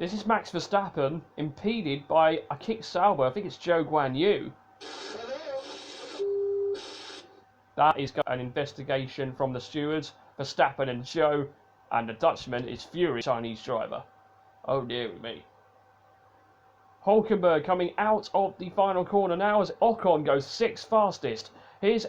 This is Max Verstappen impeded by a kick salvo. I think it's Zhou Guanyu. That is an investigation from the stewards, Verstappen and Zhou, and the Dutchman is furious Chinese driver. Oh dear me. Hulkenberg coming out of the final corner now as Ocon goes 6th fastest. Here's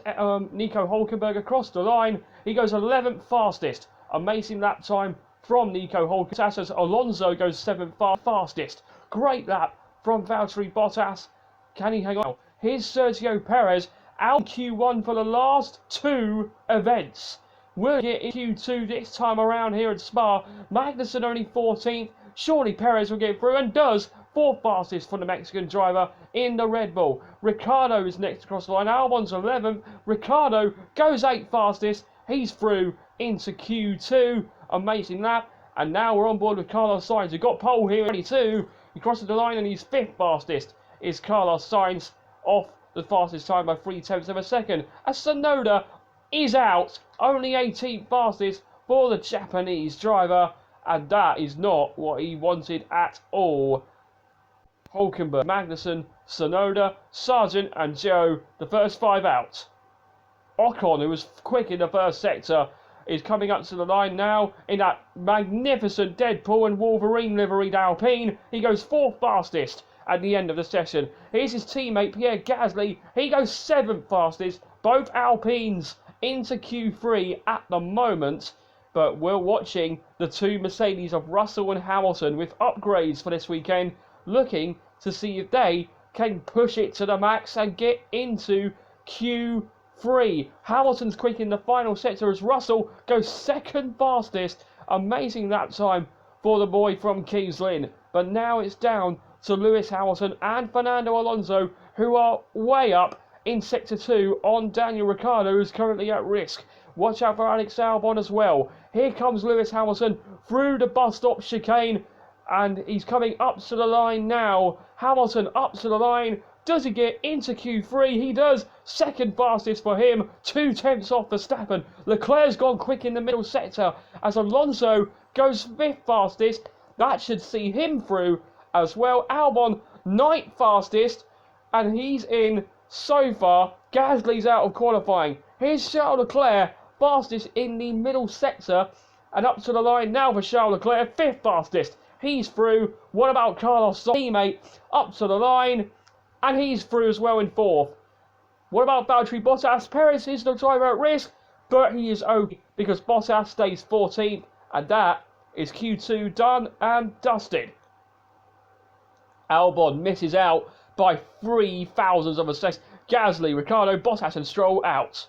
Nico Hulkenberg across the line. He goes 11th fastest. Amazing lap time from Nico Hulkenberg as Alonso goes 7th fastest. Great lap from Valtteri Bottas. Can he hang on? Here's Sergio Perez out Q1 for the last 2 events. We'll get in Q2 this time around here at Spa. Magnussen only 14th. Surely Perez will get through and does. 4th fastest for the Mexican driver in the Red Bull. Ricciardo is next across the line. Albon's 11th. Ricciardo goes 8th fastest. He's through into Q2. Amazing lap. And now we're on board with Carlos Sainz. We've got pole here, 22. He crosses the line and he's 5th fastest. Is Carlos Sainz off the fastest time by 0.3 of a second. As Tsunoda is out, only 18th fastest for the Japanese driver. And that is not what he wanted at all. Hulkenberg, Magnussen, Tsunoda, Sargent and Zhou, the first 5 out. Ocon, who was quick in the first sector, is coming up to the line now in that magnificent Deadpool and Wolverine liveried Alpine. He goes 4th fastest at the end of the session. Here's his teammate Pierre Gasly. He goes 7th fastest. Both Alpines into Q3 at the moment. But we're watching the 2 Mercedes of Russell and Hamilton with upgrades for this weekend, looking to see if they can push it to the max and get into Q3. Hamilton's quick in the final sector as Russell goes 2nd fastest. Amazing lap time for the boy from Keyes Lynn. But now it's down to Lewis Hamilton and Fernando Alonso, who are way up in Sector 2 on Daniel Ricciardo, who's currently at risk. Watch out for Alex Albon as well. Here comes Lewis Hamilton through the bus stop chicane, and he's coming up to the line now. Hamilton up to the line. Does he get into Q3? He does. 2nd fastest for him. 2/10 off Verstappen. Leclerc's gone quick in the middle sector as Alonso goes 5th fastest. That should see him through as well. Albon 9th fastest, and he's in so far. Gasly's out of qualifying. Here's Charles Leclerc, fastest in the middle sector, and up to the line now for Charles Leclerc, 5th fastest. He's through. What about Carlos' teammate? Up to the line, and he's through as well in 4th. What about Valtteri Bottas? Perez is the driver at risk, but he is okay because Bottas stays 14th, and that is Q2 done and dusted. Albon misses out by 0.003 of a second. Gasly, Ricciardo, Bottas and Stroll out.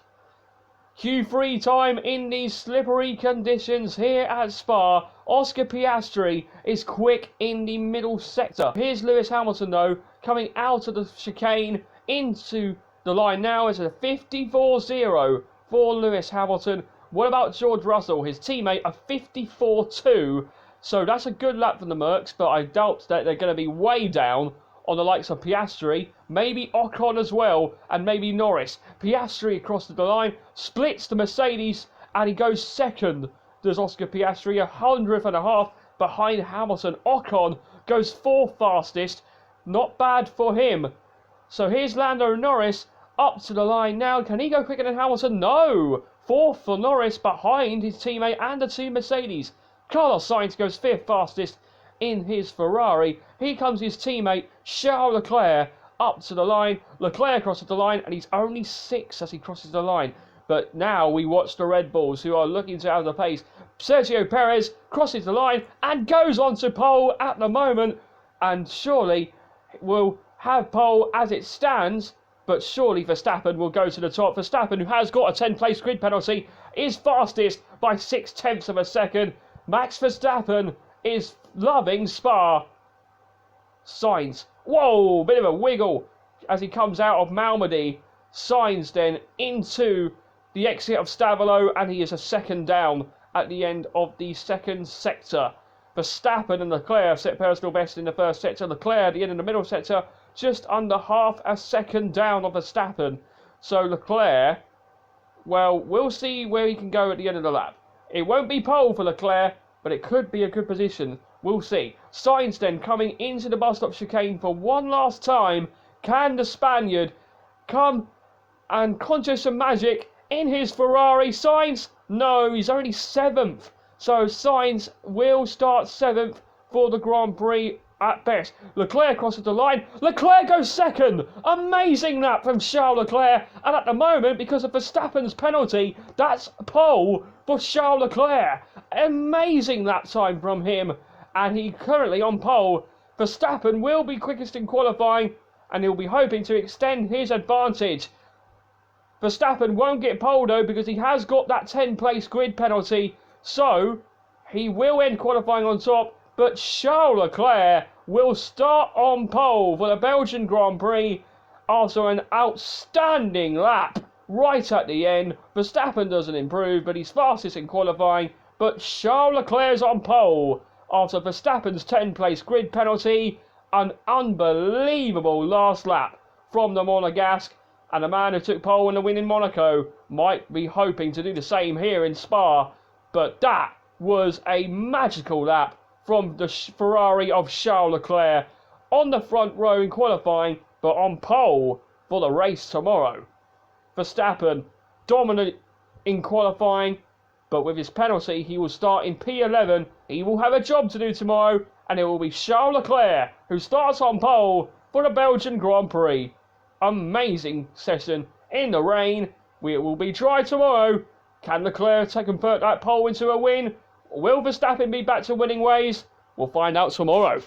Q3 time in these slippery conditions here at Spa. Oscar Piastri is quick in the middle sector. Here's Lewis Hamilton though, coming out of the chicane into the line now. It's a 54.0 for Lewis Hamilton. What about George Russell, his teammate, a 54.2. So that's a good lap from the Mercs, but I doubt that they're going to be way down on the likes of Piastri, maybe Ocon as well, and maybe Norris. Piastri across the line, splits the Mercedes, and he goes 2nd. Does Oscar Piastri, 100th behind Hamilton. Ocon goes 4th fastest. Not bad for him. So here's Lando Norris up to the line now. Can he go quicker than Hamilton? No! 4th for Norris behind his teammate and the 2 Mercedes. Carlos Sainz goes 5th fastest in his Ferrari. Here comes his teammate Charles Leclerc up to the line. Leclerc crosses the line and he's only 6th as he crosses the line. But now we watch the Red Bulls who are looking to have the pace. Sergio Perez crosses the line and goes on to pole at the moment, and surely will have pole as it stands, but surely Verstappen will go to the top. Verstappen, who has got a 10th place grid penalty, is fastest by 0.6 of a second. Max Verstappen is loving Spa. Sainz, whoa, bit of a wiggle as he comes out of Malmedy. Sainz then into the exit of Stavolo, and he is a 2nd down at the end of the 2nd sector. Verstappen and Leclerc set personal best in the 1st sector. Leclerc at the end of the middle sector, just under half a second down of Verstappen. So Leclerc, well, we'll see where he can go at the end of the lap. It won't be pole for Leclerc, but it could be a good position. We'll see. Sainz then coming into the bus stop chicane for one last time. Can the Spaniard come and conjure some magic in his Ferrari? Sainz? No, he's only 7th. So Sainz will start 7th for the Grand Prix at best. Leclerc crosses the line. Leclerc goes 2nd. Amazing lap from Charles Leclerc. And at the moment, because of Verstappen's penalty, that's pole for Charles Leclerc. Amazing lap time from him. And he currently on pole. Verstappen will be quickest in qualifying, and he'll be hoping to extend his advantage. Verstappen won't get pole though, because he has got that 10th place grid penalty, so he will end qualifying on top. But Charles Leclerc will start on pole for the Belgian Grand Prix after an outstanding lap right at the end. Verstappen doesn't improve, but he's fastest in qualifying. But Charles Leclerc's on pole after Verstappen's 10th place grid penalty. An unbelievable last lap from the Monegasque, and the man who took pole in the win in Monaco might be hoping to do the same here in Spa. But that was a magical lap from the Ferrari of Charles Leclerc, on the front row in qualifying, but on pole for the race tomorrow. Verstappen dominant in qualifying, but with his penalty he will start in P11. He will have a job to do tomorrow, and it will be Charles Leclerc who starts on pole for the Belgian Grand Prix. Amazing session in the rain. It will be dry tomorrow. Can Leclerc convert that pole into a win? Will Verstappen be back to winning ways? We'll find out tomorrow.